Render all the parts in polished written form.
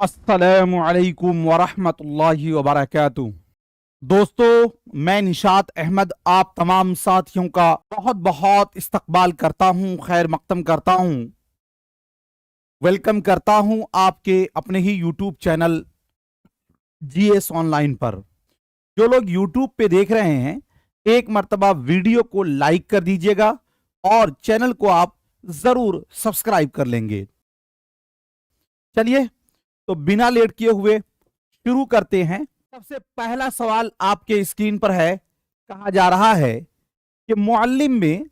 अस्सलामुअलैकुम वरहमतुल्लाहि वबरकातुहू। दोस्तों, मैं निशात अहमद आप तमाम साथियों का बहुत बहुत इस्तकबाल करता हूँ, खैर मकदम करता हूँ, वेलकम करता हूँ आपके अपने ही यूट्यूब चैनल जीएस ऑनलाइन पर। जो लोग यूट्यूब पे देख रहे हैं, एक मर्तबा वीडियो को लाइक कर दीजिएगा और चैनल को आप जरूर सब्सक्राइब कर लेंगे। चलिए, तो बिना लेट किए हुए शुरू करते हैं। सबसे पहला सवाल आपके स्क्रीन पर है। कहा जा रहा है कि मुअल्लिम में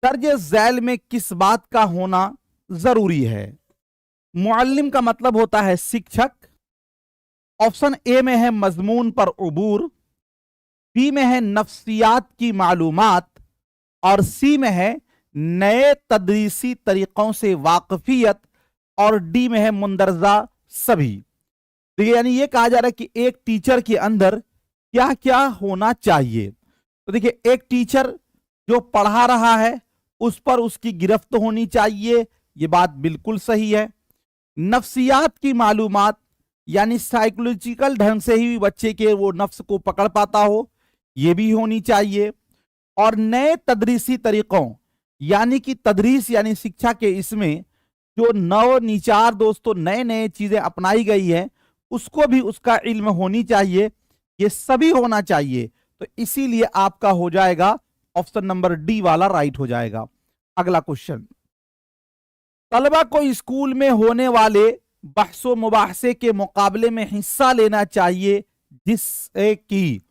दर्ज झैल में किस बात का होना जरूरी है। मुअल्लिम का मतलब होता है शिक्षक। ऑप्शन ए में है मजमून पर उबूर, बी में है नफ्सियात की मालूमात और सी में है नए तदरीसी तरीकों से वाकफियत और डी में है मुंदरजा सभी। देखिए, यानी ये कहा जा रहा है कि एक टीचर के अंदर क्या क्या होना चाहिए। तो देखिए, एक टीचर जो पढ़ा रहा है उस पर उसकी गिरफ्त होनी चाहिए, ये बात बिल्कुल सही है। नफ्सियात की मालूमात यानी साइकोलॉजिकल ढंग से ही बच्चे के वो नफ्स को पकड़ पाता हो, ये भी होनी चाहिए। और नए तदरीसी तरीकों यानी कि तदरीस यानी शिक्षा के इसमें जो नव निचार दोस्तों नए नए चीजें अपनाई गई है उसको भी उसका इल्म होनी चाहिए, ये सभी होना चाहिए। तो इसीलिए आपका हो जाएगा ऑप्शन नंबर डी वाला राइट हो जाएगा। अगला क्वेश्चन, तलबा को स्कूल में होने वाले बहसो मुबाहसे के मुकाबले में हिस्सा लेना चाहिए जिससे कि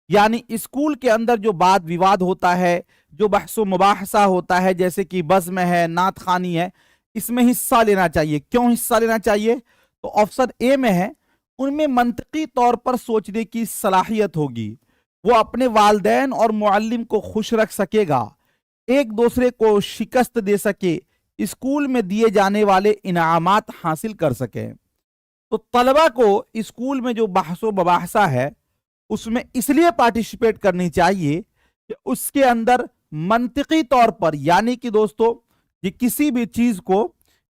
यानी स्कूल के अंदर जो वाद विवाद होता है, जो बहसो मुबाहसा होता है, जैसे कि बज़्म है, नात खानी है, इसमें हिस्सा लेना चाहिए। क्यों हिस्सा लेना चाहिए? तो ऑप्शन ए में है उनमें मंतकी तौर पर सोचने की सलाहियत होगी, वो अपने वालिदैन और मुअल्लिम को खुश रख सकेगा, एक दूसरे को शिकस्त दे सके, स्कूल में दिए जाने वाले इनामात हासिल कर सके। तो तलबा को स्कूल में जो बहसो मुबाहसा है उसमें इसलिए पार्टिसिपेट करनी चाहिए कि उसके अंदर मंतकी तौर पर यानी कि दोस्तों ये किसी भी चीज को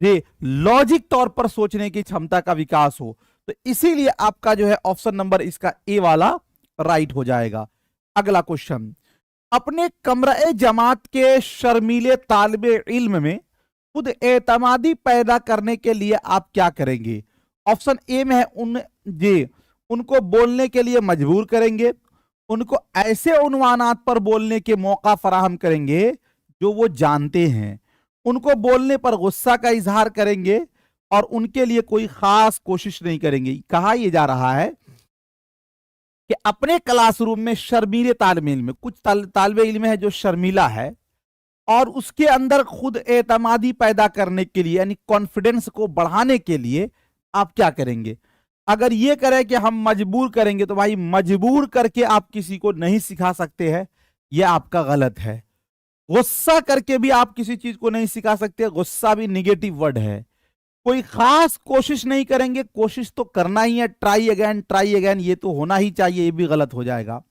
ये लॉजिक तौर पर सोचने की क्षमता का विकास हो। तो इसीलिए आपका जो है ऑप्शन नंबर इसका ए वाला राइट हो जाएगा। अगला क्वेश्चन, अपने कमरे जमात के शर्मीले तालिबे इल्म में खुद एतमादी पैदा करने के लिए आप क्या करेंगे? ऑप्शन ए में है उनको बोलने के लिए मजबूर करेंगे, उनको ऐसे उन्वानात पर बोलने के मौका फराहम करेंगे जो वो जानते हैं, उनको बोलने पर गुस्सा का इजहार करेंगे और उनके लिए कोई खास कोशिश नहीं करेंगे। कहा यह जा रहा है कि अपने क्लासरूम में शर्मीले तालिब इल्म में कुछ तालिब इल्म है जो शर्मीला है और उसके अंदर खुद एतमादी पैदा करने के लिए यानी कॉन्फिडेंस को बढ़ाने के लिए आप क्या करेंगे? अगर ये करें कि हम मजबूर करेंगे तो भाई मजबूर करके आप किसी को नहीं सिखा सकते हैं, यह आपका गलत है। गुस्सा करके भी आप किसी चीज को नहीं सिखा सकते, गुस्सा भी निगेटिव वर्ड है। कोई खास कोशिश नहीं करेंगे, कोशिश तो करना ही है, ट्राई अगेन ये तो होना ही चाहिए, ये भी गलत हो जाएगा।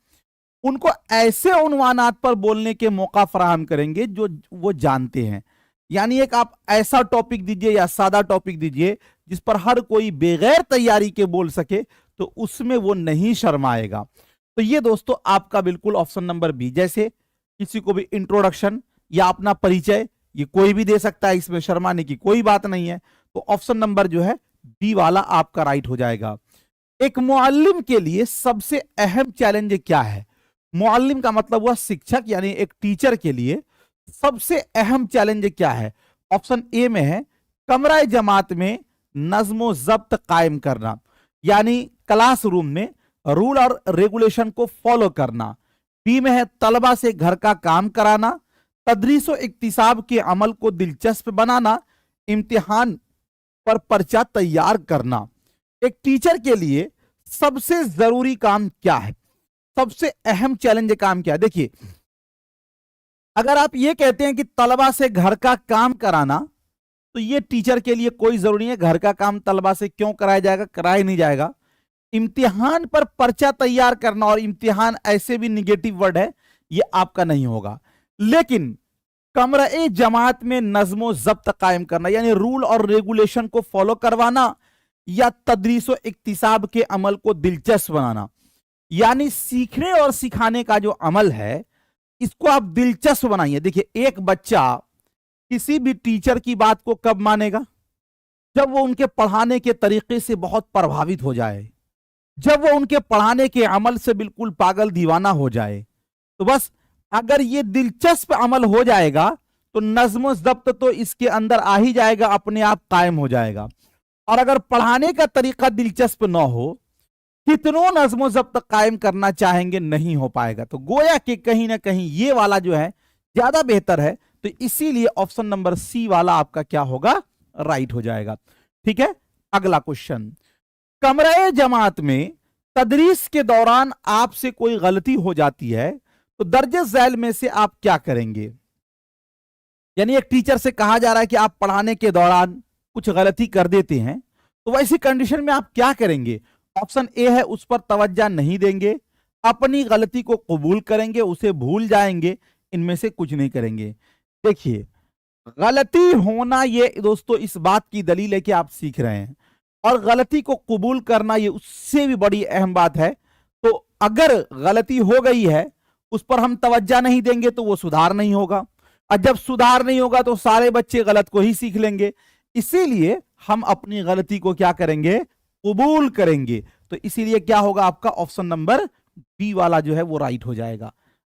उनको ऐसे उन्वानात पर बोलने के मौका फराहम करेंगे जो वो जानते हैं, यानी एक आप ऐसा टॉपिक दीजिए या सादा टॉपिक दीजिए जिस पर हर कोई बगैर तैयारी के बोल सके, तो उसमें वो नहीं शर्माएगा। तो ये दोस्तों आपका बिल्कुल ऑप्शन नंबर बी, जैसे किसी को भी इंट्रोडक्शन या अपना परिचय ये कोई भी दे सकता है, इसमें शर्माने की कोई बात नहीं है। तो ऑप्शन नंबर जो है बी वाला आपका राइट हो जाएगा। एक मुअल्लिम के लिए सबसे अहम चैलेंज क्या है? मुअल्लिम का मतलब हुआ शिक्षक, यानी एक टीचर के लिए सबसे अहम चैलेंज क्या है? ऑप्शन ए में है कमरा जमात में नज्म जब्त कायम करना, यानी क्लासरूम में रूल और रेगुलेशन को फॉलो करना। बी में है तलबा से घर का काम कराना, तदरीस और इक्तिसाब के अमल को दिलचस्प बनाना, इम्तिहान पर पर्चा तैयार करना। एक टीचर के लिए सबसे जरूरी काम क्या है? सबसे अहम चैलेंज काम क्या है? देखिए, अगर आप ये कहते हैं कि तलबा से घर का काम कराना, तो ये टीचर के लिए कोई जरूरी है। घर का काम तलबा से क्यों कराया जाएगा? कराया नहीं जाएगा। इम्तिहान पर पर्चा तैयार करना, और इम्तिहान ऐसे भी निगेटिव वर्ड है, ये आपका नहीं होगा। लेकिन कमरे जमात में नज्मो जब्त कायम करना यानी रूल और रेगुलेशन को फॉलो करवाना, या तदरीसो इक्तिसाब के अमल को दिलचस्प बनाना। यानी सीखने और सिखाने का जो अमल है इसको आप दिलचस्प बनाइए। देखिए, एक बच्चा किसी भी टीचर की बात को कब मानेगा? जब वो उनके पढ़ाने के तरीके से बहुत प्रभावित हो जाए, जब वो उनके पढ़ाने के अमल से बिल्कुल पागल दीवाना हो जाए। तो बस अगर ये दिलचस्प अमल हो जाएगा तो नज्म ज़ब्त तो इसके अंदर आ ही जाएगा, अपने आप कायम हो जाएगा। और अगर पढ़ाने का तरीका दिलचस्प ना हो, कितनों नज्म ज़ब्त कायम करना चाहेंगे, नहीं हो पाएगा। तो गोया कि कहीं ना कहीं ये वाला जो है ज्यादा बेहतर है। तो इसीलिए ऑप्शन नंबर सी वाला आपका क्या होगा? राइट हो जाएगा। ठीक है, अगला क्वेश्चन। कमरे जमात में तदरीस के दौरान आपसे कोई गलती हो जाती है तो दर्जे झैल में से आप क्या करेंगे? यानी एक टीचर से कहा जा रहा है कि आप पढ़ाने के दौरान कुछ गलती कर देते हैं, तो वैसी कंडीशन में आप क्या करेंगे? ऑप्शन ए है उस पर तवज्जो नहीं देंगे, अपनी गलती को कबूल करेंगे, उसे भूल जाएंगे, इनमें से कुछ नहीं करेंगे। देखिए, गलती होना ये दोस्तों इस बात की दलील है कि आप सीख रहे हैं, और गलती को कबूल करना ये उससे भी बड़ी अहम बात है। तो अगर गलती हो गई है उस पर हम तवज्जो नहीं देंगे तो वो सुधार नहीं होगा, और जब सुधार नहीं होगा तो सारे बच्चे गलत को ही सीख लेंगे। इसीलिए हम अपनी गलती को क्या करेंगे? कबूल करेंगे। तो इसीलिए क्या होगा आपका? ऑप्शन नंबर बी वाला जो है वो राइट हो जाएगा।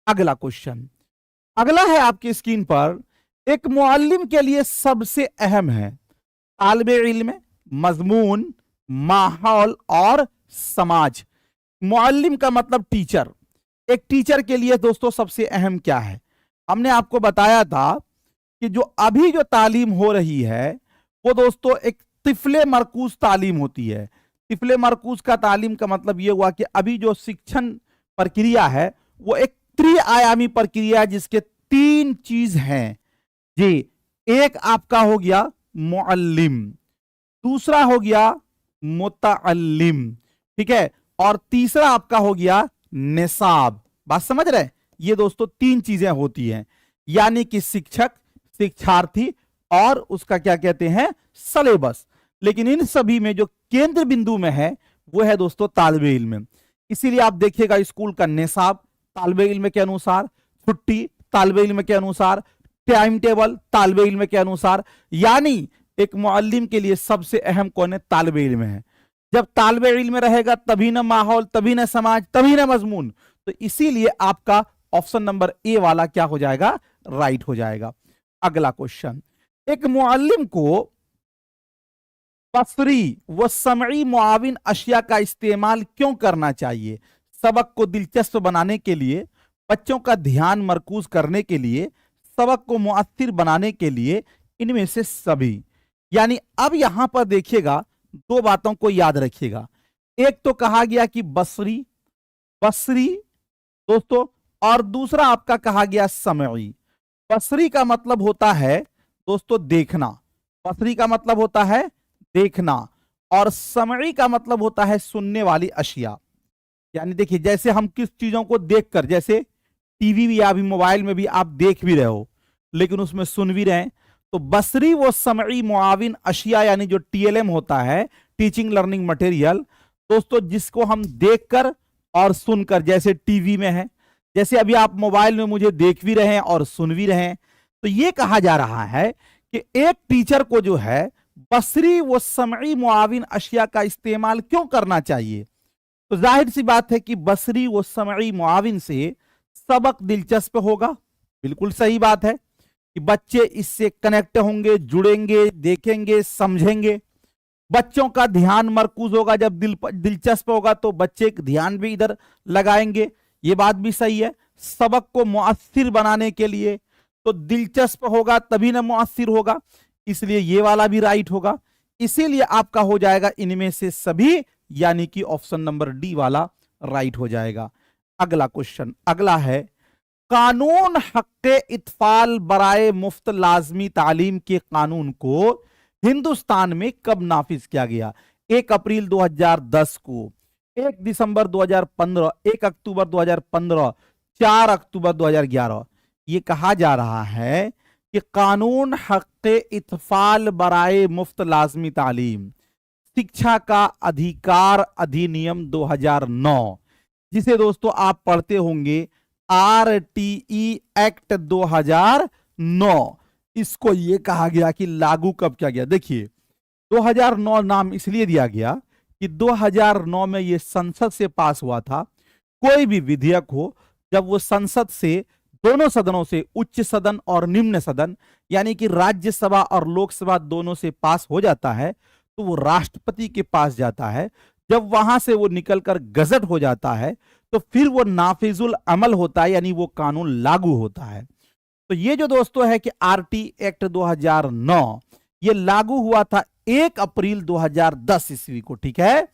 अगला क्वेश्चन, अगला है आपकी स्क्रीन पर, एक मुअल्लिम के लिए सबसे अहम है तालिबे इल्म, मजमून, माहौल और समाज। मुअल्लिम का मतलब टीचर। एक टीचर के लिए दोस्तों सबसे अहम क्या है? हमने आपको बताया था कि जो तालीम हो रही है वो दोस्तों एक तिफले मरकूज तालीम होती है। तिफले मरकूज का तालीम का मतलब यह हुआ कि अभी जो शिक्षण प्रक्रिया है वो एक त्रिआयामी प्रक्रिया है, जिसके 3 चीज हैं जी। एक आपका हो गया मुअल्लिम, दूसरा हो गया मुतअल्लिम, ठीक है, और तीसरा आपका हो गया निसाब। बात समझ रहे? ये दोस्तों 3 चीजें होती हैं, यानी कि शिक्षक, शिक्षार्थी और उसका क्या कहते हैं? सलेबस। लेकिन इन सभी में जो केंद्र बिंदु में है वो है दोस्तों तालिबे इल्म। इसीलिए आप देखिएगा स्कूल का निसाब तालिबे इल्म के अनुसार, छुट्टी तालिबे इल्म के अनुसार, टाइम टेबल तालिबे इल्म के अनुसार। यानी एक मुअल्लिम के लिए सबसे अहम कौन है? तालिबे इल्म है। जब तालिबे इल्म रहेगा तभी ना माहौल, तभी ना समाज, तभी ना मजमून। तो इसीलिए आपका ऑप्शन नंबर ए वाला क्या हो जाएगा? राइट हो जाएगा। अगला क्वेश्चन, एक मुअल्लिम को बसरी व समई मुआविन अशिया का इस्तेमाल क्यों करना चाहिए? सबक को दिलचस्प बनाने के लिए, बच्चों का ध्यान मरकूज करने के लिए, सबक को मुअस्सिर बनाने के लिए, इनमें से सभी। यानी अब यहां पर देखिएगा 2 बातों को याद रखिएगा। एक तो कहा गया कि बसरी, बसरी दोस्तों, और दूसरा आपका कहा गया समई। बसरी का मतलब होता है दोस्तों देखना, बसरी का मतलब होता है देखना, और समई का मतलब होता है सुनने वाली अशिया। यानी देखिए, जैसे हम किस चीजों को देखकर, जैसे टीवी भी या अभी मोबाइल में भी आप देख भी रहे हो लेकिन उसमें सुन भी रहे हैं, तो बसरी वो समई मुआविन अशिया यानी जो टीएलएम होता है, टीचिंग लर्निंग मटेरियल दोस्तों, जिसको हम देखकर और सुनकर, जैसे टीवी में है, जैसे अभी आप मोबाइल में मुझे देख भी रहे हैं और सुन भी रहे हैं। तो ये कहा जा रहा है कि एक टीचर को जो है बसरी व समई मुआविन अशिया का इस्तेमाल क्यों करना चाहिए? तो जाहिर सी बात है कि बसरी व समई मुआविन से सबक दिलचस्प होगा। बिल्कुल सही बात है कि बच्चे इससे कनेक्ट होंगे, जुड़ेंगे, देखेंगे, समझेंगे। बच्चों का ध्यान मरकूज होगा, जब दिलचस्प होगा तो बच्चे ध्यान भी इधर लगाएंगे। ये बात भी सही है। सबक को मुअस्सिर बनाने के लिए तो दिलचस्प होगा तभी ना मुअस्सिर होगा, इसलिए ये वाला भी राइट होगा। इसीलिए आपका हो जाएगा इनमें से सभी, यानी कि ऑप्शन नंबर डी वाला राइट हो जाएगा। अगला क्वेश्चन, अगला है, कानून हक़्क़े इत्फाल बराए मुफ्त लाजमी तालीम के कानून को हिंदुस्तान में कब नाफिज किया गया? 1 अप्रैल 2010 को, 1 दिसंबर 2015, 1 अक्टूबर 2015, 4 अक्टूबर 2011। ये कहा जा रहा है कि कानून हक़्क़े इत्फाल बराए मुफ्त लाजमी तालीम शिक्षा का अधिकार अधिनियम 2009, जिसे दोस्तों आप पढ़ते होंगे RTE एक्ट 2009। इसको ये कहा गया कि लागू कब किया गया। देखिए 2009 नाम इसलिए दिया गया कि 2009 में ये संसद से पास हुआ था। कोई भी विधेयक हो, जब वो संसद से, दोनों सदनों से, उच्च सदन और निम्न सदन यानी कि राज्यसभा और लोकसभा दोनों से पास हो जाता है, तो वो राष्ट्रपति के पास जाता है। जब वहां से वो निकलकर गजट हो जाता है तो फिर वो नाफिजुल अमल होता है, यानी वो कानून लागू होता है। तो ये जो दोस्तों है कि RT एक्ट 2009 ये लागू हुआ था 1 अप्रैल 2010 ईस्वी को, ठीक है।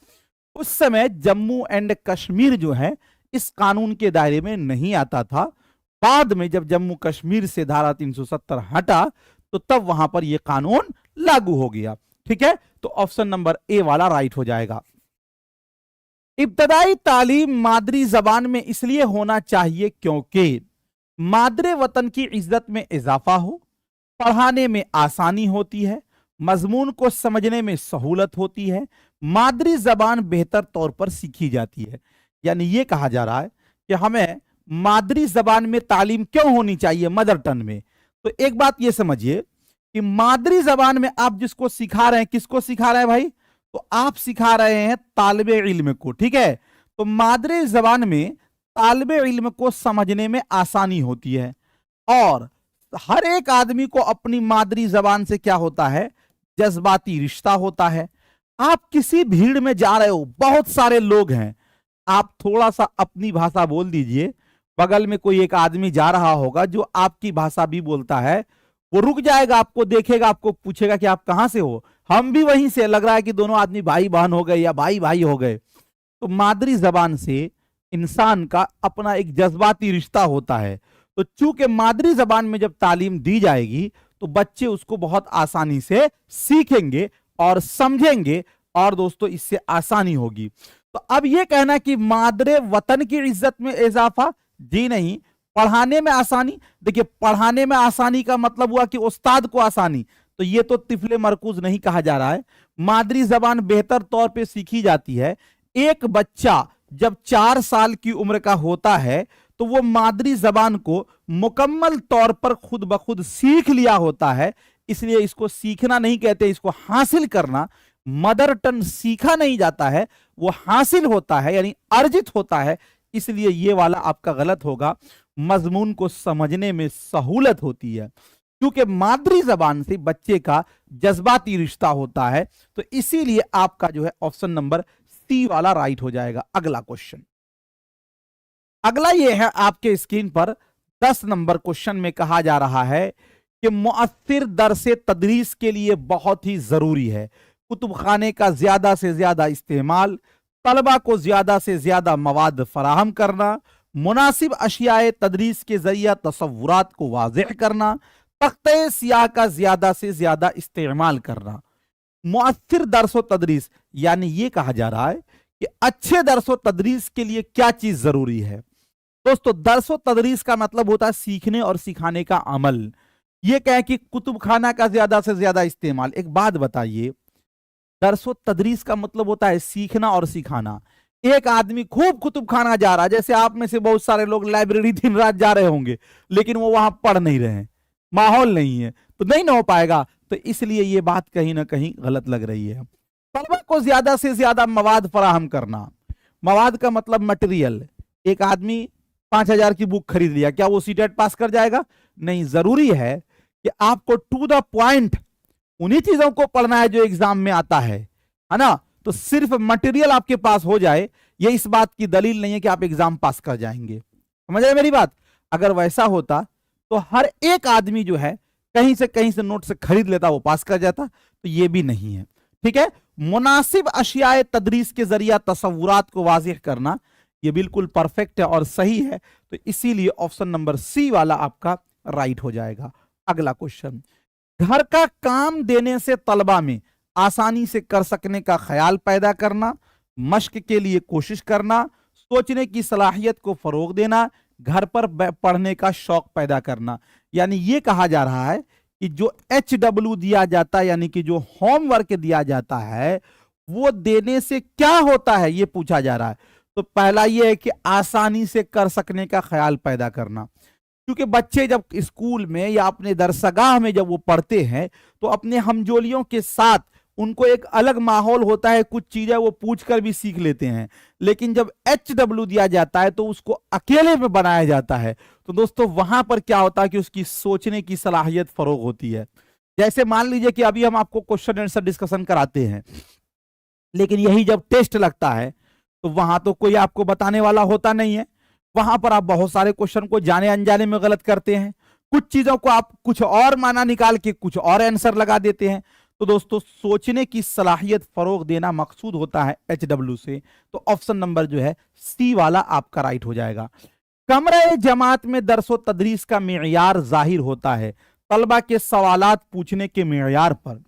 उस समय जम्मू एंड कश्मीर जो है इस कानून के दायरे में नहीं आता था। बाद में जब जम्मू कश्मीर से धारा 370 हटा तो तब वहां पर यह कानून लागू हो गया, ठीक है। तो ऑप्शन नंबर ए वाला राइट हो जाएगा। इब्तदाई तालीम मादरी जबान में इसलिए होना चाहिए क्योंकि मादरे वतन की इज्जत में इजाफा हो, पढ़ाने में आसानी होती है, मजमून को समझने में सहूलत होती है, मादरी जबान बेहतर तौर पर सीखी जाती है। यानी यह कहा जा रहा है कि हमें मादरी जबान में तालीम क्यों होनी चाहिए, मदर टंग में। तो एक बात यह समझिए कि मादरी जबान में आप जिसको सिखा रहे हैं, किसको सिखा रहे हैं भाई, तो आप सिखा रहे हैं तालिबे इल्म को, ठीक है। तो मादरी जबान में तालिबे इल्म को समझने में आसानी होती है और हर एक आदमी को अपनी मादरी जबान से क्या होता है, जज्बाती रिश्ता होता है। आप किसी भीड़ में जा रहे हो, बहुत सारे लोग हैं, आप थोड़ा सा अपनी भाषा बोल दीजिए, बगल में कोई एक आदमी जा रहा होगा जो आपकी भाषा भी बोलता है, वो रुक जाएगा, आपको देखेगा, आपको पूछेगा कि आप कहां से हो, हम भी वहीं से, लग रहा है कि दोनों आदमी भाई बहन हो गए या भाई भाई हो गए। तो मादरी जबान से इंसान का अपना एक जज्बाती रिश्ता होता है। तो चूंकि मादरी जबान में जब तालीम दी जाएगी तो बच्चे उसको बहुत आसानी से सीखेंगे और समझेंगे और दोस्तों इससे आसानी होगी। तो अब यह कहना कि मादरे वतन की इज्जत में इजाफा, जी नहीं। पढ़ाने में आसानी, देखिए पढ़ाने में आसानी का मतलब हुआ कि उस्ताद को आसानी, तो ये तो तिफले मरकूज नहीं कहा जा रहा है। मादरी जबान बेहतर तौर पे सीखी जाती है। एक बच्चा जब 4 साल की उम्र का होता है तो वो मादरी जबान को मुकम्मल तौर पर खुद ब खुद सीख लिया होता है। इसलिए इसको सीखना नहीं कहते, इसको हासिल करना। मदर टंग सीखा नहीं जाता है, वो हासिल होता है यानी अर्जित होता है। इसलिए ये वाला आपका गलत होगा। मजमून को समझने में सहूलत होती है क्योंकि मादरी जबान से बच्चे का जज्बाती रिश्ता होता है। तो इसीलिए आपका जो है ऑप्शन नंबर सी वाला राइट हो जाएगा। अगला क्वेश्चन, अगला ये है आपके स्क्रीन पर 10 नंबर क्वेश्चन में कहा जा रहा है कि मुअस्सिर दरसे तदरीस के लिए बहुत ही जरूरी है कुतुब खाने का ज्यादा से ज्यादा इस्तेमाल, तलबा को ज्यादा से ज्यादा मवाद फराहम करना, मुनासिब अशियाए तदरीस के जरिए तसव्वुरात को वाज़ेह करना, तख्ते सियाह का ज्यादा से ज्यादा इस्तेमाल करना। मुअस्सिर दरसो तदरीस यानी ये कहा जा रहा है कि अच्छे दरसो तदरीस के लिए क्या चीज जरूरी है। दोस्तों दरसो तदरीस का मतलब होता है सीखने और सिखाने का अमल। ये कहें कि कुतुब खाना का ज्यादा से ज्यादा इस्तेमाल। एक बात बताइए, दरसो तदरीस का मतलब होता है सीखना और सिखाना। एक आदमी खूब कुतुब खाना जा रहा है, जैसे आप में से बहुत सारे लोग लाइब्रेरी दिन रात जा रहे होंगे, लेकिन वो वहां पढ़ नहीं रहे हैं, माहौल नहीं है, तो नहीं ना हो पाएगा। तो इसलिए ये बात कहीं ना कहीं गलत लग रही है। तलबा को ज्यादा से ज्यादा मवाद फराहम करना। मवाद का मतलब मटेरियल। एक आदमी 5,000 की बुक खरीद लिया, क्या वो सीटेट पास कर जाएगा? नहीं। जरूरी है कि आपको टू द पॉइंट उन्हीं चीजों को पढ़ना है जो एग्जाम में आता है ना। तो सिर्फ मटेरियल आपके पास हो जाए ये इस बात की दलील नहीं है कि आप एग्जाम पास कर जाएंगे। समझ रहे मेरी बात? अगर वैसा होता तो हर एक आदमी जो है कहीं से नोट से खरीद लेता, वो पास कर जाता। तो ये भी नहीं है, ठीक है। मुनासिब अशियाए तदरीस के जरिए तसव्वुरात को वाज़ेह करना, ये बिल्कुल परफेक्ट है और सही है। तो इसीलिए ऑप्शन नंबर सी वाला आपका राइट हो जाएगा। अगला क्वेश्चन, घर का काम देने से तलबा में आसानी से कर सकने का ख्याल पैदा करना, मश्क के लिए कोशिश करना, सोचने की सलाहियत को फरोग देना, घर पर पढ़ने का शौक पैदा करना। यानी ये कहा जा रहा है कि जो HW दिया जाता है यानी कि जो होमवर्क दिया जाता है वो देने से क्या होता है ये पूछा जा रहा है। तो पहला ये है कि आसानी से कर सकने का ख्याल पैदा करना, क्योंकि बच्चे जब स्कूल में या अपने दरसगाह में जब वो पढ़ते हैं तो अपने हमजोलियों के साथ उनको एक अलग माहौल होता है, कुछ चीजें वो पूछ कर भी सीख लेते हैं। लेकिन जब HW दिया जाता है तो उसको अकेले में बनाया जाता है, तो दोस्तों वहां पर क्या होता है कि उसकी सोचने की सलाहियत फरोग होती है। जैसे मान लीजिए कि अभी हम आपको क्वेश्चन आंसर डिस्कशन कराते हैं, लेकिन यही जब टेस्ट लगता है तो वहां तो कोई आपको बताने वाला होता नहीं है। वहां पर आप बहुत सारे क्वेश्चन को जाने अनजाने में गलत करते हैं, कुछ चीजों को आप कुछ और माना निकाल के कुछ और आंसर लगा देते हैं। तो दोस्तों सोचने की सलाहियत फरोग देना मकसूद होता है HW से। तो ऑप्शन नंबर जो है सी वाला आपका राइट हो जाएगा। कमरे जमात में दरसो तदरीस का मेयार जाहिर होता है तलबा के सवालात पूछने के मेयार पर।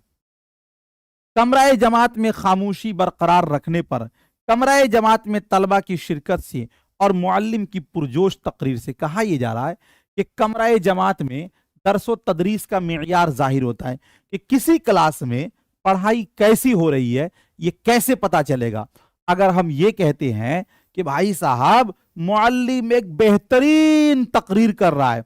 कमरा जमात में खामोशी बरकरार रखने पर, कमरा जमात में तलबा की शिरकत से और मुअल्लिम की पुरजोश तकरीर से। कहा यह जा रहा है कि कमरा जमात में दरसो तदरीस का मेयार जाहिर होता है कि किसी क्लास में पढ़ाई कैसी हो रही है, ये कैसे पता चलेगा। अगर हम ये कहते हैं कि भाई साहब मुअल्लिम एक बेहतरीन तकरीर कर रहा है,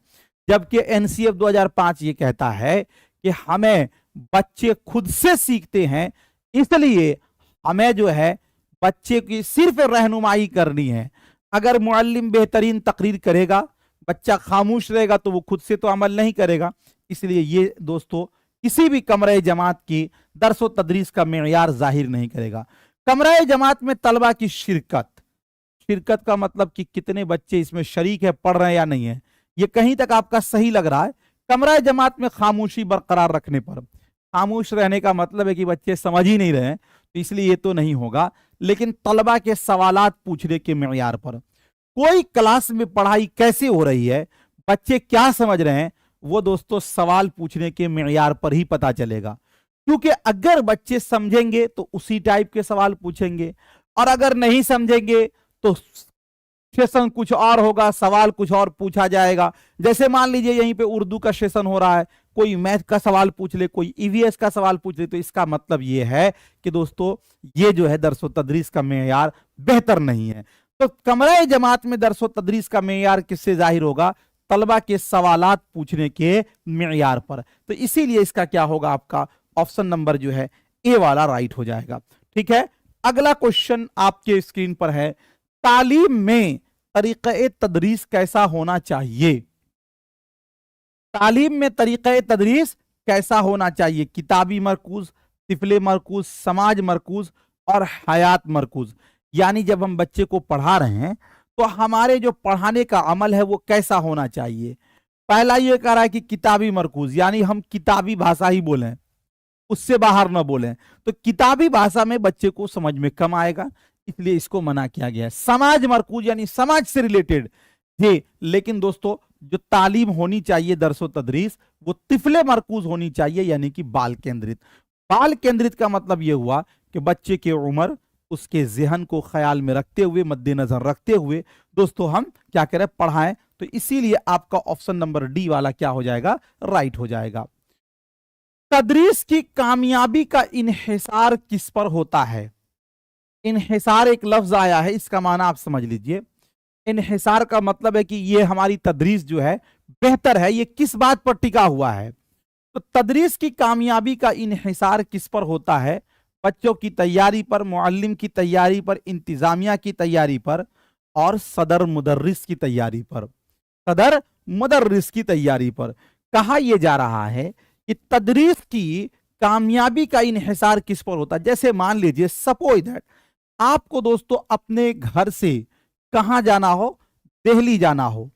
जबकि NCF 2005 ये कहता है कि हमें बच्चे खुद से सीखते हैं, इसलिए हमें जो है बच्चे की सिर्फ रहनुमाई करनी है। अगर मुअल्लिम बेहतरीन तकरीर करेगा, बच्चा खामोश रहेगा तो वो खुद से तो अमल नहीं करेगा। इसलिए ये दोस्तों किसी भी कमरे जमात की दरसो तदरीस का मेयार जाहिर नहीं करेगा। कमरे जमात में तलबा की शिरकत, शिरकत का मतलब कि कितने बच्चे इसमें शरीक है, पढ़ रहे हैं या नहीं है, ये कहीं तक आपका सही लग रहा है। कमरा जमात में खामोशी बरकरार रखने पर, खामोश रहने का मतलब है कि बच्चे समझ ही नहीं रहे हैं, तो इसलिए ये तो नहीं होगा। लेकिन तलबा के सवालात पूछने के मेयार पर, कोई क्लास में पढ़ाई कैसे हो रही है, बच्चे क्या समझ रहे हैं, वो दोस्तों सवाल पूछने के मेयार पर ही पता चलेगा। क्योंकि अगर बच्चे समझेंगे तो उसी टाइप के सवाल पूछेंगे, और अगर नहीं समझेंगे तो सेशन कुछ और होगा, सवाल कुछ और पूछा जाएगा। जैसे मान लीजिए यहीं पे उर्दू का सेशन हो रहा है, कोई मैथ का सवाल पूछ ले, कोई EVS का सवाल पूछ ले, तो इसका मतलब ये है कि दोस्तों ये जो है दरसो तदरीस का मेयार बेहतर नहीं है। तो कमरा जमात में दरसो तदरीस का मेयार किससे जाहिर होगा? तलबा के सवालात पूछने के मेयार पर। तो इसीलिए इसका क्या होगा, आपका ऑप्शन नंबर जो है ए वाला राइट हो जाएगा। ठीक है, अगला क्वेश्चन आपके स्क्रीन पर है, तालीम में तरीक़े तदरीस कैसा होना चाहिए? तालीम में तरीक़े तदरीस कैसा होना चाहिए? किताबी मरकूज, तिफले मरकूज, समाज मरकूज और हयात मरकूज। यानी जब हम बच्चे को पढ़ा रहे हैं तो हमारे जो पढ़ाने का अमल है वो कैसा होना चाहिए। पहला ये कह रहा है कि किताबी मरकूज, यानी हम किताबी भाषा ही बोलें, उससे बाहर ना बोलें। तो किताबी भाषा में बच्चे को समझ में कम आएगा, इसलिए इसको मना किया गया है। समाज मरकूज यानी समाज से रिलेटेड जी, लेकिन दोस्तों जो तालीम होनी चाहिए दरसो तदरीस वो तिफले मरकूज होनी चाहिए, यानी कि बाल केंद्रित। बाल केंद्रित का मतलब यह हुआ कि बच्चे की उम्र, उसके जहन को ख्याल में रखते हुए, मद्देनजर रखते हुए दोस्तों हम क्या करें, पढ़ाएं। तो इसीलिए आपका ऑप्शन नंबर डी वाला क्या हो जाएगा, राइट हो जाएगा। तदरीस की कामयाबी का इन्हिसार किस पर होता है? इन्हिसार एक लफ्ज आया है, इसका माना आप समझ लीजिए। इन्हिसार का मतलब है कि ये हमारी तदरीस जो है बेहतर है, ये किस बात पर टिका हुआ है। तो तदरीस की कामयाबी का इन्हिसार किस पर होता है? बच्चों की तैयारी पर, मुअल्लिम की तैयारी पर, इंतजामिया की तैयारी पर और सदर मुदर्रिस की तैयारी पर। सदर मुदर्रिस की तैयारी पर कहा यह जा रहा है कि तदरीस की कामयाबी का इन्हिसार किस पर होता है। जैसे मान लीजिए सपोज दैट आपको दोस्तों अपने घर से कहां जाना हो, दिल्ली जाना हो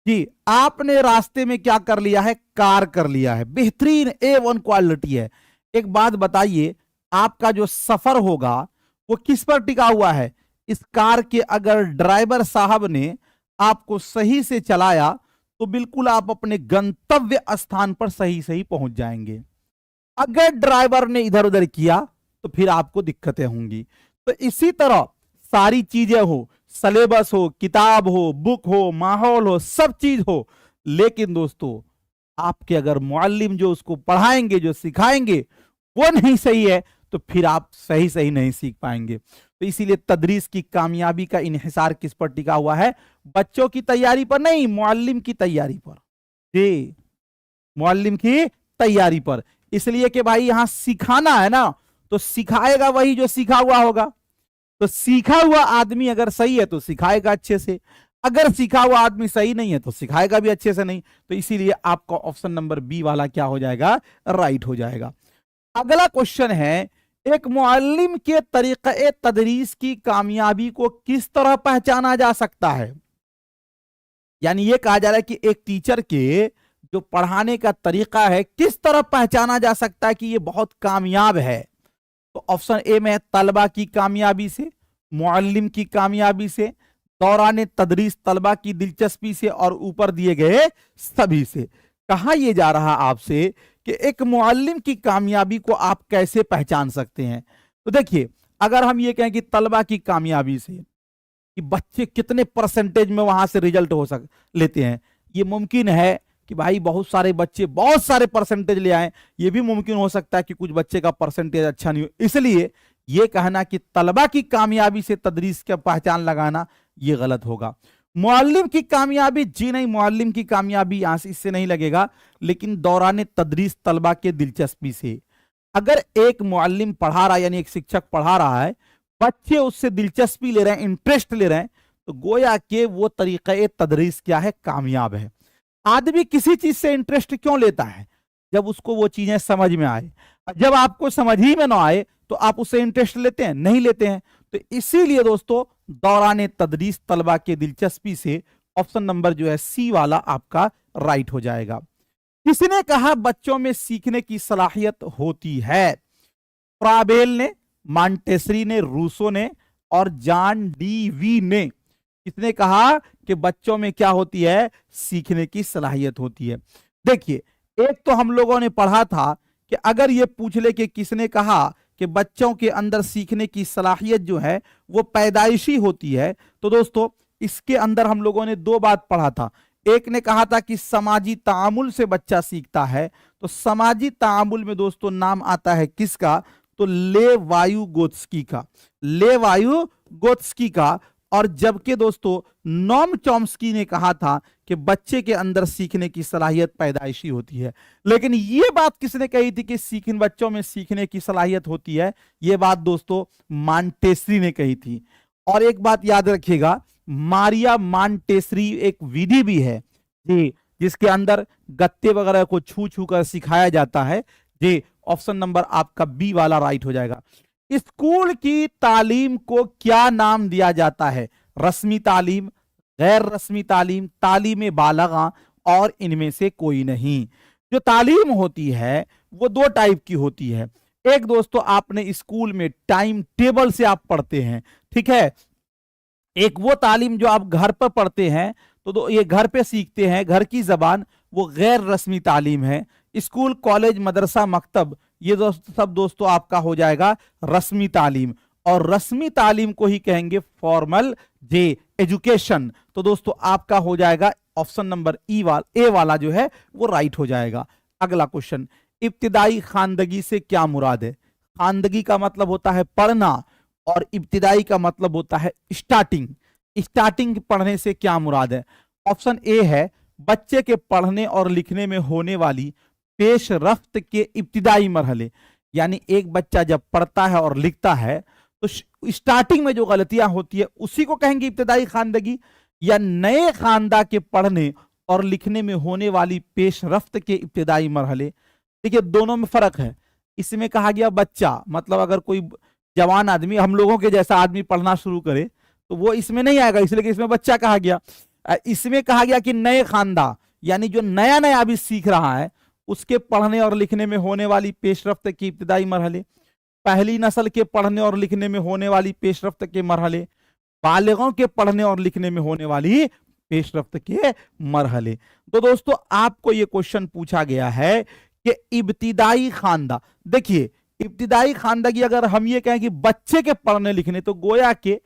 जी, आपने रास्ते में क्या कर लिया है, कार कर लिया है, बेहतरीन A1 क्वालिटी है। एक बात बताइए, आपका जो सफर होगा वो किस पर टिका हुआ है? इस कार के अगर ड्राइवर साहब ने आपको सही से चलाया तो बिल्कुल आप अपने गंतव्य स्थान पर सही सही पहुंच जाएंगे। अगर ड्राइवर ने इधर उधर किया तो फिर आपको दिक्कतें होंगी। तो इसी तरह सारी चीजें हो, सिलेबस हो, किताब हो, बुक हो, माहौल हो, सब चीज हो, लेकिन दोस्तों आपके अगर मुअल्लिम जो उसको पढ़ाएंगे, जो सिखाएंगे वो नहीं सही है, तो फिर आप सही सही नहीं सीख पाएंगे। तो इसीलिए तदरीस की कामयाबी का इन्हिसार किस पर टिका हुआ है? बच्चों की तैयारी पर नहीं, मुअल्लिम की तैयारी पर। जी, मुअल्लिम की तैयारी पर। इसलिए कि भाई यहां सिखाना है ना, तो सिखाएगा वही जो सीखा हुआ होगा। तो सीखा हुआ आदमी अगर सही है तो सिखाएगा अच्छे से, अगर सीखा हुआ आदमी सही नहीं है तो सिखाएगा भी अच्छे से नहीं। तो इसीलिए आपका ऑप्शन नंबर बी वाला क्या हो जाएगा? राइट हो जाएगा। अगला क्वेश्चन है, एक मुअल्लिम के तरीक़े तदरीस की कामयाबी को किस तरह पहचाना जा सकता है? यानी यह कहा जा रहा है कि एक टीचर के जो पढ़ाने का तरीका है किस तरह पहचाना जा सकता है कि यह बहुत कामयाब है? तो ऑप्शन ए में तलबा की कामयाबी से, मुअल्लिम की कामयाबी से, दौरान तदरीस तलबा की दिलचस्पी से, और ऊपर दिए गए सभी से। कहा यह जा रहा आपसे कि एक मुअल्लिम की कामयाबी को आप कैसे पहचान सकते हैं? तो देखिए, अगर हम ये कहें कि तलबा की कामयाबी से, कि बच्चे कितने परसेंटेज में वहां से रिजल्ट लेते हैं, ये मुमकिन है कि भाई बहुत सारे बच्चे बहुत सारे परसेंटेज ले आए, ये भी मुमकिन हो सकता है कि कुछ बच्चे का परसेंटेज अच्छा नहीं हो। इसलिए ये कहना कि तलबा की कामयाबी से तदरीस का पहचान लगाना ये गलत होगा। मुअल्लिम की कामयाबी, जी नहीं, मुअल्लिम की कामयाबी यहां से इससे नहीं लगेगा, लेकिन दौरान तदरीस तलबा के दिलचस्पी से। अगर एक मुअल्लिम पढ़ा रहा है, यानी एक शिक्षक पढ़ा रहा है, बच्चे उससे दिलचस्पी ले रहे हैं, इंटरेस्ट ले रहे हैं, तो गोया के वो तरीक़े तदरीस क्या है? कामयाब है। आदमी किसी चीज से इंटरेस्ट क्यों लेता है? जब उसको वो चीजें समझ में आए। जब आपको समझ ही में ना आए तो आप उससे इंटरेस्ट लेते हैं? नहीं लेते हैं। तो इसीलिए दोस्तों, दौरान तदरीस तलबा के दिलचस्पी से, ऑप्शन नंबर जो है सी वाला आपका राइट हो जाएगा। किसने कहा बच्चों में सीखने की सलाहियत होती है? फ्राबेल ने, मॉन्टेसरी ने, रूसो ने, और जॉन डी.वी. ने। किसने कहा कि बच्चों में क्या होती है? सीखने की सलाहियत होती है। देखिए, एक तो हम लोगों ने पढ़ा था कि अगर ये पूछ ले कि किसने कहा कि बच्चों के अंदर सीखने की सलाहियत जो है वो पैदाइशी होती है, तो दोस्तों इसके अंदर हम लोगों ने दो बात पढ़ा था। एक ने कहा था कि समाजी तामुल से बच्चा सीखता है, तो समाजी तामुल में दोस्तों नाम आता है किसका? तो लेवायु-गोत्स्की का, लेवायु-गोत्स्की का। और जबकि दोस्तों नोम चॉम्स्की ने कहा था कि बच्चे के अंदर सीखने की सलाहियत पैदाइशी होती है। लेकिन ये बात किसने कही थी कि बच्चों में सीखने की सलाहियत होती है? ये बात दोस्तों मॉन्टेसरी ने कही थी। और एक बात याद रखिएगा, मारिया मॉन्टेसरी एक विधि भी है जी, जिसके अंदर गत्ते वगैरह को छू छू कर सिखाया जाता है जी। ऑप्शन नंबर आपका बी वाला राइट हो जाएगा। स्कूल की तालीम को क्या नाम दिया जाता है? रस्मी तालीम, गैर रस्मी तालीम, तालीम बालगा, और इनमें से कोई नहीं। जो तालीम होती है वो दो टाइप की होती है। एक दोस्तों, आपने स्कूल में टाइम टेबल से आप पढ़ते हैं, ठीक है। एक वो तालीम जो आप घर पर पढ़ते हैं, तो ये घर पे सीखते हैं, घर की जबान, वो गैर रस्मी तालीम है। स्कूल, कॉलेज, मदरसा, मकतब, ये सब दोस्तों आपका हो जाएगा रस्मी तालीम। और रस्मी तालीम को ही कहेंगे फॉर्मल जे एजुकेशन। तो दोस्तों आपका हो जाएगा ऑप्शन नंबर ए वाला जो है वो राइट हो जाएगा। अगला क्वेश्चन, इब्तिदाई खानदगी से क्या मुराद है? खानदगी का मतलब होता है पढ़ना, और इब्तिदाई का मतलब होता है स्टार्टिंग। स्टार्टिंग पढ़ने से क्या मुराद है? ऑप्शन ए है बच्चे के पढ़ने और लिखने में होने वाली पेशरफ्त के इब्तिदाई मरहले। यानी एक बच्चा जब पढ़ता है और लिखता है तो स्टार्टिंग में जो गलतियां होती है उसी को कहेंगे इब्तिदाई खानदगी, या नए खानदा के पढ़ने और लिखने में होने वाली पेशरफ्त के इब्तिदाई मरहले। देखिए, दोनों में फर्क है। इसमें कहा गया बच्चा, मतलब अगर कोई जवान आदमी, हम लोगों के जैसा आदमी पढ़ना शुरू करे तो वो इसमें नहीं आएगा, इसलिए कि इसमें बच्चा कहा गया। इसमें कहा गया कि नए खानदा, यानी जो नया नया अभी सीख रहा है उसके पढ़ने और लिखने में होने वाली पेशरफ्त के इब्तिदाई मरहले, पहली नस्ल के पढ़ने और लिखने में होने वाली पेशरफ्त के मरहले, बालिगों के पढ़ने और लिखने में होने वाली पेशरफ्त के मरहले। तो दोस्तों आपको यह क्वेश्चन पूछा गया है कि इब्तिदाई खानदा। देखिए, इब्तिदाई खानदगी अगर हम ये कहें कि बच्चे के पढ़ने लिखने, तो गोया के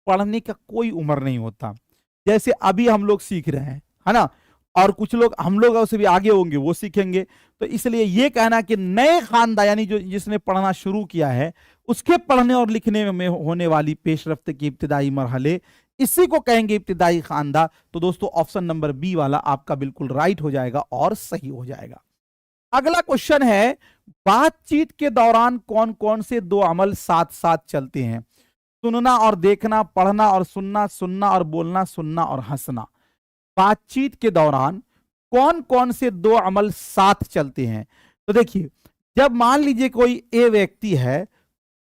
पढ़ने का कोई उम्र नहीं होता। जैसे अभी हम लोग सीख रहे हैं, है ना, और कुछ लोग हम लोग उससे भी आगे होंगे, वो सीखेंगे। तो इसलिए ये कहना कि नए खानदान यानी जो जिसने पढ़ना शुरू किया है उसके पढ़ने और लिखने में होने वाली पेशरफ्त के इब्तिदाई मरहले, इसी को कहेंगे इब्तिदाई खानदान। तो दोस्तों ऑप्शन नंबर बी वाला आपका बिल्कुल राइट हो जाएगा और सही हो जाएगा। अगला क्वेश्चन है, बातचीत के दौरान कौन कौन से दो अमल साथ साथ चलते हैं? सुनना और देखना, पढ़ना और सुनना, सुनना और बोलना, सुनना और हंसना। बातचीत के दौरान कौन कौन से दो अमल साथ चलते हैं? तो देखिए, जब मान लीजिए कोई ए व्यक्ति है,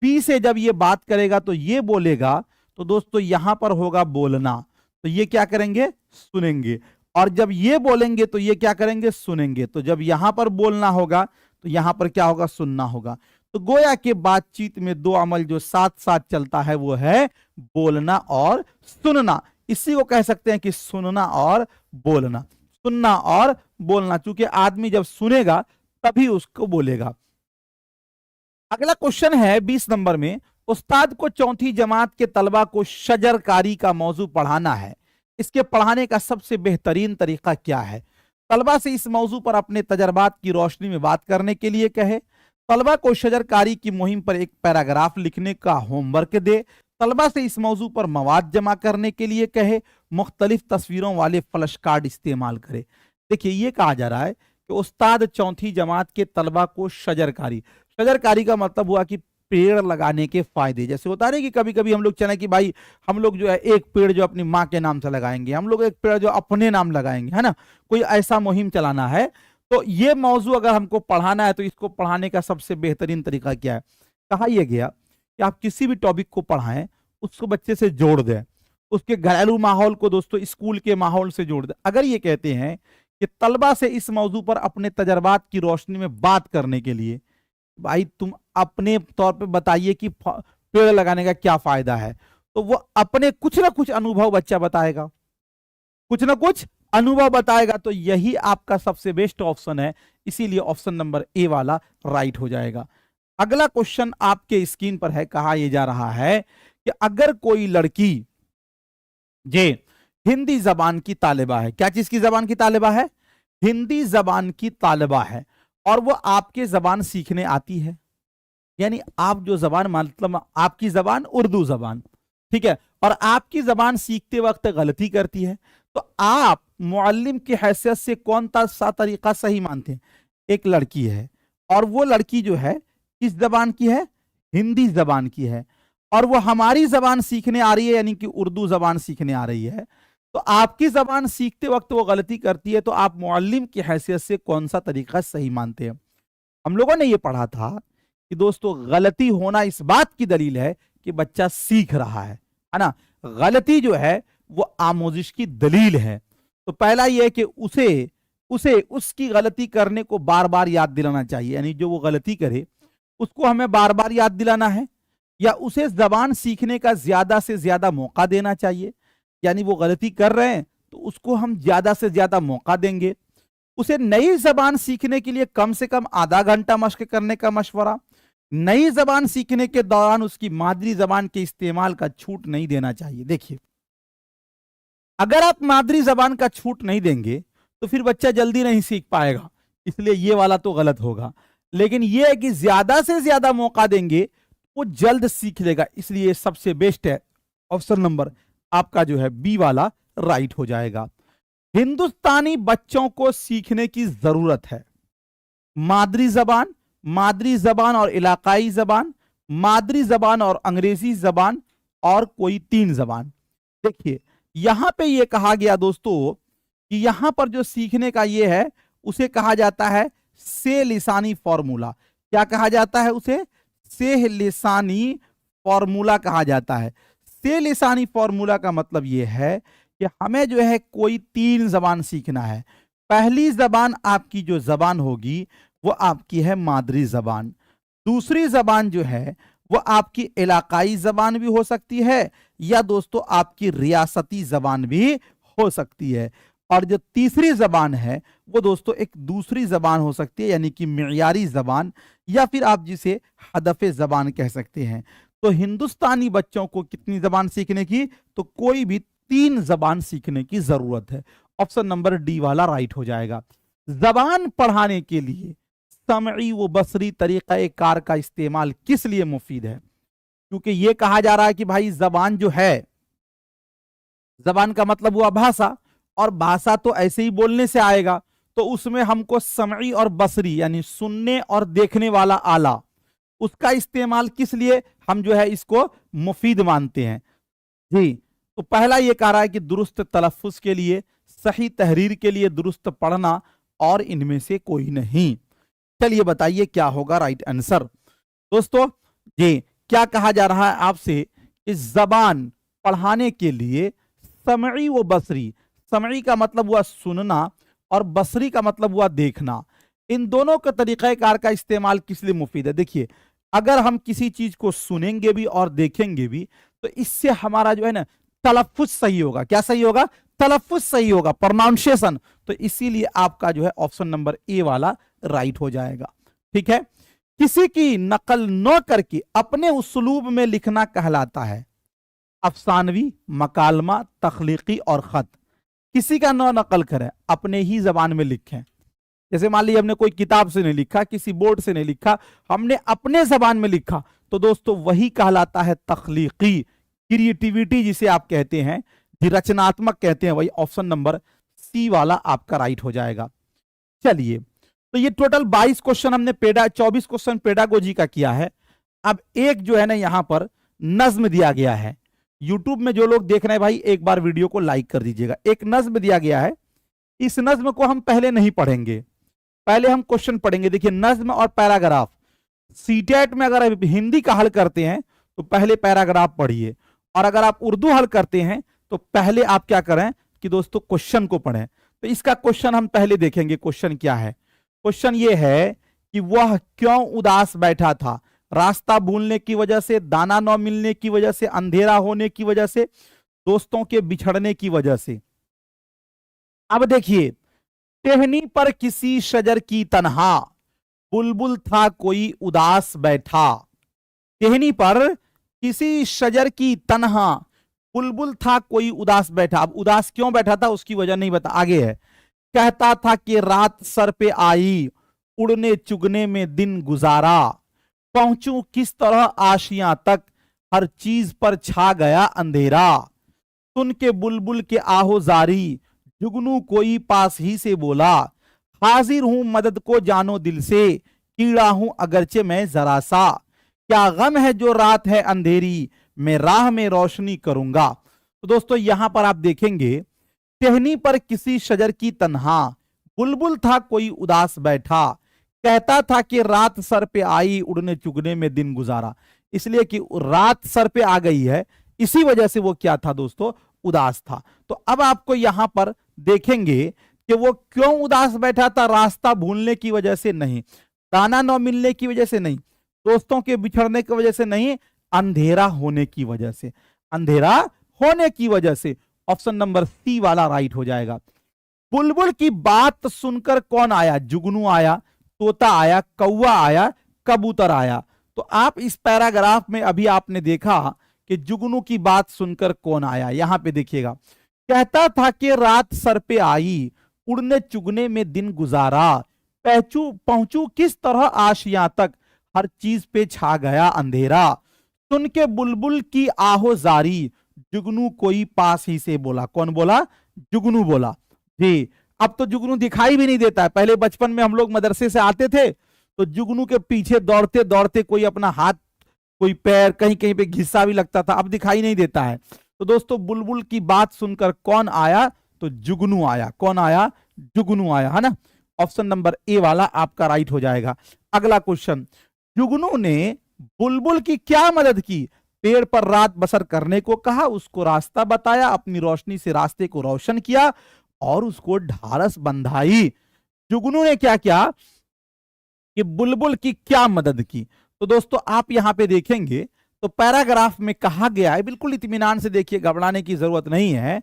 बी से जब ये बात करेगा तो ये बोलेगा, तो दोस्तों यहां पर होगा बोलना, तो ये क्या करेंगे? सुनेंगे। और जब ये बोलेंगे तो ये क्या करेंगे? सुनेंगे। तो जब यहां पर बोलना होगा तो यहां पर क्या होगा? सुनना होगा। तो गोया के बातचीत में दो अमल जो साथ साथ चलता है वो है बोलना और सुनना। इसी को कह सकते हैं कि सुनना और बोलना, सुनना और बोलना, चूंकि आदमी जब सुनेगा तभी उसको बोलेगा। अगला क्वेश्चन है 20 नंबर में, उस्ताद को चौथी जमात के तलबा को शजरकारी का मौजू पढ़ाना है, इसके पढ़ाने का सबसे बेहतरीन तरीका क्या है? तलबा से इस मौजू पर अपने तजर्बात की रोशनी में बात करने के लिए कहे, तलबा को शजरकारी की मुहिम पर एक पैराग्राफ लिखने का होमवर्क दे, तलबा से इस मौजू पर मवाद जमा करने के लिए कहे, मुख्तलिफ तस्वीरों वाले फ्लश कार्ड इस्तेमाल करे। देखिए, ये कहा जा रहा है कि उस्ताद चौथी जमात के तलबा को शजरकारी, शजरकारी का मतलब हुआ कि पेड़ लगाने के फायदे। जैसे होता है कि कभी कभी हम लोग चले कि भाई हम लोग जो है एक पेड़ जो अपनी माँ के नाम से लगाएंगे, हम लोग एक पेड़ जो अपने नाम लगाएंगे, है ना, कोई ऐसा मुहिम चलाना है। तो ये मौजू अगर हमको पढ़ाना है तो इसको पढ़ाने का सबसे बेहतरीन तरीका क्या है? कहा यह गया कि आप किसी भी टॉपिक को पढ़ाएं, उसको बच्चे से जोड़ दें, उसके घरेलू माहौल को दोस्तों स्कूल के माहौल से जोड़ दें। अगर ये कहते हैं कि तलबा से इस मौजू पर अपने तजर्बात की रोशनी में बात करने के लिए, भाई तुम अपने तौर पे बताइए कि पेड़ लगाने का क्या फायदा है, तो वो अपने कुछ ना कुछ अनुभव बच्चा बताएगा, कुछ ना कुछ अनुभव बताएगा। तो यही आपका सबसे बेस्ट ऑप्शन है, इसीलिए ऑप्शन नंबर ए वाला राइट हो जाएगा। अगला क्वेश्चन आपके स्क्रीन पर है, कहा यह जा रहा है कि अगर कोई लड़की जे हिंदी जबान की तालिबा है, क्या चीज की जबान की तालिबा है? हिंदी जबान की तालिबा है, और वो आपके जबान सीखने आती है, यानी आप जो जबान मतलब आपकी जबान उर्दू जबान, ठीक है, और आपकी जबान सीखते वक्त गलती करती है, तो आप मुअल्लिम की हैसियत से कौन सा तरीका सही मानते हैं? एक लड़की है और वो लड़की जो है किस जबान की है? हिंदी जबान की है, और वो हमारी जबान सीखने आ रही है, यानी कि उर्दू जबान सीखने आ रही है। तो आपकी जबान सीखते वक्त वो गलती करती है, तो आप मुअल्लिम की हैसियत से कौन सा तरीका सही मानते हैं? हम लोगों ने ये पढ़ा था कि दोस्तों गलती होना इस बात की दलील है कि बच्चा सीख रहा है ना। गलती जो है वो आमोजिश की दलील है। तो पहला ये है कि उसे उसे उसकी गलती करने को बार बार याद दिलाना चाहिए, यानी जो वो गलती करे उसको हमें बार बार याद दिलाना है, या उसे जबान सीखने का ज्यादा से ज्यादा मौका देना चाहिए, यानी वो गलती कर रहे हैं तो उसको हम ज्यादा से ज्यादा मौका देंगे। उसे नई जबान सीखने के लिए कम से कम आधा घंटा मशक करने का मशवरा, नई जबान सीखने के दौरान उसकी मादरी जबान के इस्तेमाल का छूट नहीं देना चाहिए। देखिए, अगर आप मादरी जबान का छूट नहीं देंगे तो फिर बच्चा जल्दी नहीं सीख पाएगा, इसलिए ये वाला तो गलत होगा। लेकिन यह है कि ज्यादा से ज्यादा मौका देंगे वो जल्द सीख लेगा, इसलिए सबसे बेस्ट है ऑप्शन नंबर आपका जो है बी वाला राइट हो जाएगा। हिंदुस्तानी बच्चों को सीखने की जरूरत है मादरी जबान और इलाकाई जबान, मादरी जबान और अंग्रेजी जबान, और कोई तीन जबान। देखिए, यहां पे ये कहा गया दोस्तों कि यहां पर जो सीखने का ये है उसे कहा जाता है से लिसानी फॉर्मूला। क्या कहा जाता है उसे? से लिसानी फॉर्मूला कहा जाता है। से लिसानी फॉर्मूला का मतलब यह है कि हमें जो है कोई तीन जबान सीखना है। पहली जबान आपकी जो जबान होगी वो आपकी है मादरी जबान, दूसरी जबान जो है वो आपकी इलाकाई जबान भी हो सकती है, या दोस्तों आपकी रियासती जबान भी हो सकती है, और जो तीसरी जबान है वो दोस्तों एक दूसरी जबान हो सकती है, यानी कि मियारी जबान, या फिर आप जिसे हदफ जबान कह सकते हैं। तो हिंदुस्तानी बच्चों को कितनी जबान सीखने की? तो कोई भी तीन जबान सीखने की जरूरत है। ऑप्शन नंबर डी वाला राइट हो जाएगा। जबान पढ़ाने के लिए समई व बसरी तरीका कार का इस्तेमाल किस लिए मुफीद है? क्योंकि यह कहा जा रहा है कि भाई जबान जो है, जबान का मतलब हुआ भाषा, और भाषा तो ऐसे ही बोलने से आएगा, तो उसमें हमको समई और बसरी यानी सुनने और देखने वाला आला, उसका इस्तेमाल किस लिए हम जो है इसको मुफीद मानते हैं जी। तो पहला ये कह रहा है कि दुरुस्त तलफ्फुज के लिए, सही तहरीर के लिए, दुरुस्त पढ़ना, और इनमें से कोई नहीं। चलिए बताइए क्या होगा राइट आंसर। दोस्तों जी, क्या कहा जा रहा है आपसे, इस जबान पढ़ाने के लिए समई व बसरी, समई का मतलब हुआ सुनना और बसरी का मतलब हुआ देखना, इन दोनों का तरीक़ाकार का इस्तेमाल किस लिए मुफीद है? देखिए, अगर हम किसी चीज को सुनेंगे भी और देखेंगे भी तो इससे हमारा जो है ना तलफ्फुज सही होगा। क्या सही होगा? तलफ्फुज सही होगा, प्रोनाउंसिएशन। तो इसीलिए आपका जो है ऑप्शन नंबर ए वाला राइट हो जाएगा। ठीक है। किसी की नकल न करके अपने उसलूब में लिखना कहलाता है अफसानवी, मकालमा, तख्लीकी और खत। किसी का न नकल करें, अपने ही जबान में लिखें। जैसे मान लीजिए हमने कोई किताब से नहीं लिखा, किसी बोर्ड से नहीं लिखा, हमने अपने जबान में लिखा, तो दोस्तों वही कहलाता है तख्लीकी, क्रिएटिविटी जिसे आप कहते हैं, रचनात्मक कहते हैं, वही ऑप्शन नंबर सी वाला आपका राइट हो जाएगा। चलिए, तो ये टोटल 22 क्वेश्चन हमने 24 क्वेश्चन पेडागोजी का किया है। अब एक जो है ना यहां पर नज्म दिया गया है। यूट्यूब में जो लोग देख रहे हैं भाई, एक बार वीडियो को लाइक कर दीजिएगा। एक नज्म दिया गया है, इस नज्म को हम पहले नहीं पढ़ेंगे, पहले हम क्वेश्चन पढ़ेंगे। देखिए, नज्म और पैराग्राफ, सीटेट में अगर हिंदी का हल करते हैं तो पहले पैराग्राफ पढ़िए, और अगर आप उर्दू हल करते हैं तो पहले आप क्या करें कि दोस्तों क्वेश्चन को पढ़ें। तो इसका क्वेश्चन हम पहले देखेंगे। क्वेश्चन क्या है? क्वेश्चन ये है कि वह क्यों उदास बैठा था? रास्ता भूलने की वजह से, दाना न मिलने की वजह से, अंधेरा होने की वजह से, दोस्तों के बिछड़ने की वजह से। अब देखिए, टहनी पर किसी शजर की तन्हा, बुलबुल था कोई उदास बैठा। टहनी पर किसी शजर की तन्हा, बुलबुल था कोई उदास बैठा। अब उदास क्यों बैठा था उसकी वजह नहीं बता, आगे है। कहता था कि रात सर पे आई, उड़ने चुगने में दिन गुजारा। पहुंचूं किस तरह आशियां तक, हर चीज पर छा गया अंधेरा। सुन के बुलबुल के आहो जारी, जुगनू कोई पास ही से बोला। हाजिर हूं मदद को जानो दिल से, कीड़ा हूं अगरचे मैं जरा सा। क्या गम है जो रात है अंधेरी, मैं राह में रोशनी करूंगा। तो दोस्तों यहां पर आप देखेंगे, टहनी पर किसी शजर की तन्हा, बुलबुल था कोई उदास बैठा। कहता था कि रात सर पे आई, उड़ने चुगने में दिन गुजारा। इसलिए कि रात सर पे आ गई है, इसी वजह से वो क्या था दोस्तों? उदास था। तो अब आपको यहां पर देखेंगे कि वो क्यों उदास बैठा था? रास्ता भूलने की वजह से नहीं, दाना न मिलने की वजह से नहीं, दोस्तों के बिछड़ने की वजह से नहीं, अंधेरा होने की वजह से। अंधेरा होने की वजह से ऑप्शन नंबर सी वाला राइट हो जाएगा। बुलबुल की बात सुनकर कौन आया? जुगनू आया, तोता आया, कौवा आया, कबूतर आया। तो आप इस पैराग्राफ में अभी आपने देखा कि जुगनू की बात सुनकर कौन आया। यहां पे देखिएगा, कहता था कि रात सर पे आई, उड़ने चुगने में दिन गुजारा। पहुंचू किस तरह आशियां तक, हर चीज पे छा गया अंधेरा। सुन के बुलबुल की आहो जारी, जुगनू कोई पास ही से बोला। कौन बोला? जुगनू बोला जी। अब तो जुगनू दिखाई भी नहीं देता है। पहले बचपन में हम लोग मदरसे से आते थे तो जुगनू के पीछे दौड़ते दौड़ते कोई अपना हाथ, कोई पैर, कहीं कहीं पे घिस्सा भी लगता था, अब दिखाई नहीं देता है। तो दोस्तों बुलबुल की बात सुनकर कौन आया? तो जुगनू आया। कौन आया? जुगनू आया, है ना। ऑप्शन नंबर ए वाला आपका राइट हो जाएगा। अगला क्वेश्चन, जुगनू ने बुलबुल की क्या मदद की? पेड़ पर रात बसर करने को कहा, उसको रास्ता बताया, अपनी रोशनी से रास्ते को रोशन किया और उसको ढारस बंधाई। जुगनू ने क्या किया कि बुलबुल की क्या मदद की? तो दोस्तों आप यहां पे देखेंगे तो पैराग्राफ में कहा गया है, बिल्कुल इत्मीनान से देखिए, घबराने की जरूरत नहीं है।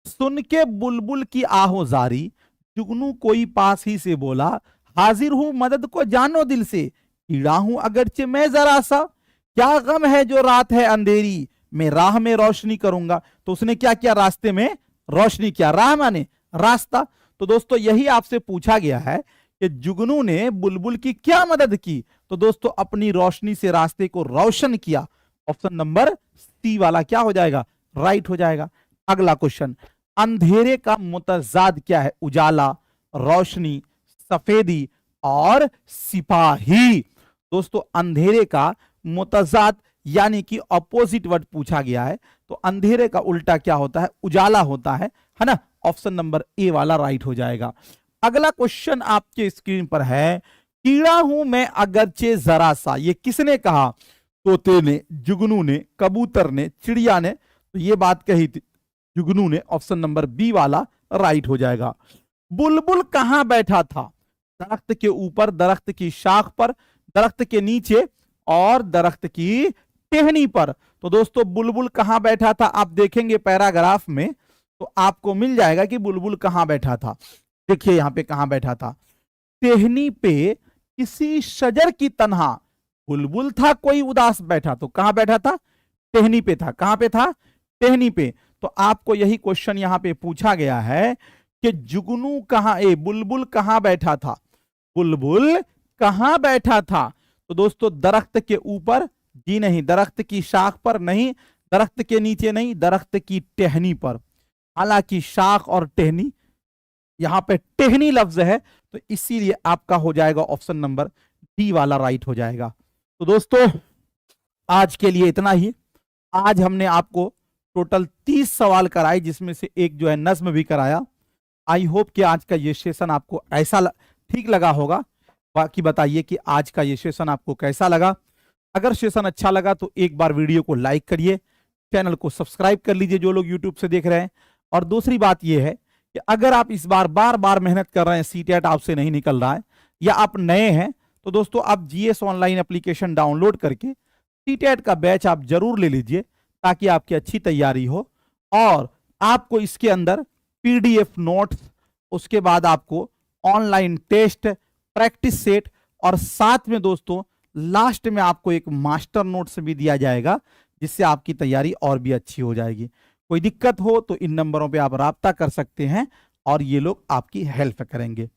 सुन के बुलबुल की आहो जारी, जुगनू कोई पास ही से बोला। हाजिर हूं मदद को जानो दिल से, कीड़ा हूं अगरचे मैं जरा सा। क्या गम है जो रात है अंधेरी, मैं राह में रोशनी करूंगा। तो उसने क्या किया? रास्ते में रोशनी किया। राह माने रास्ता। तो दोस्तों यही आपसे पूछा गया है कि जुगनू ने बुलबुल की क्या मदद की? तो दोस्तों अपनी रोशनी से रास्ते को रोशन किया। ऑप्शन नंबर सी वाला क्या हो जाएगा? राइट हो जाएगा। अगला क्वेश्चन, अंधेरे का मुतजाद क्या है? उजाला, रोशनी, सफेदी और सिपाही। दोस्तों अंधेरे का मुतजाद यानी कि अपोजिट वर्ड पूछा गया है, तो अंधेरे का उल्टा क्या होता है? उजाला होता है ना? ऑप्शन नंबर ए वाला राइट हो जाएगा। अगला क्वेश्चन आपके स्क्रीन पर है, कीड़ा हूं मैं अगरचे जरा सा, ये किसने कहा? तोते ने, जुगनू ने, कबूतर ने, चिड़िया ने? तो ये बात कही थी जुगनू ने। ऑप्शन नंबर बी वाला राइट हो जाएगा। बुलबुल कहां बैठा था? दरख्त के ऊपर, दरख्त की शाख पर, दरख्त के नीचे और दरख्त की टहनी पर। तो दोस्तों बुलबुल कहां बैठा था? आप देखेंगे पैराग्राफ में तो आपको मिल जाएगा कि बुलबुल कहां बैठा था। देखिए यहां पे कहां बैठा था, टहनी पे किसी शजर की तन्हा बुलबुल था कोई उदास बैठा। तो कहां बैठा था? टहनी पे था। कहां पे था? टहनी पे। तो आपको यही क्वेश्चन यहां पे पूछा गया है कि जुगनू बुलबुल कहां बैठा था? बुलबुल कहां बैठा था? तो दोस्तों दरख्त के ऊपर? जी नहीं। दरख्त की शाख पर? नहीं। दरख्त के नीचे? नहीं। दरख्त की टहनी पर। हालांकि शाख और टहनी, यहां पे टहनी लफ्ज है तो इसीलिए आपका हो जाएगा ऑप्शन नंबर डी वाला राइट हो जाएगा। तो दोस्तों आज के लिए इतना ही। आज हमने आपको टोटल 30 सवाल कराए, जिसमें से एक जो है नज्म भी कराया। आई होप कि आज का ये सेशन आपको ऐसा ठीक लगा होगा। बाकी बताइए कि आज का ये सेशन आपको कैसा लगा। अगर सेशन अच्छा लगा तो एक बार वीडियो को लाइक करिए, चैनल को सब्सक्राइब कर लीजिए जो लोग यूट्यूब से देख रहे हैं। और दूसरी बात यह है कि अगर आप इस बार बार बार मेहनत कर रहे हैं, सीटेट आपसे नहीं निकल रहा है, या आप नए हैं, तो दोस्तों आप जीएस ऑनलाइन एप्लीकेशन डाउनलोड करके सीटेट का बैच आप जरूर ले लीजिए, ताकि आपकी अच्छी तैयारी हो। और आपको इसके अंदर पीडीएफ नोट्स, उसके बाद आपको ऑनलाइन टेस्ट, प्रैक्टिस सेट, और साथ में दोस्तों लास्ट में आपको एक मास्टर नोट्स भी दिया जाएगा, जिससे आपकी तैयारी और भी अच्छी हो जाएगी। कोई दिक्कत हो तो इन नंबरों पे आप राब्ता कर सकते हैं और ये लोग आपकी हेल्प करेंगे।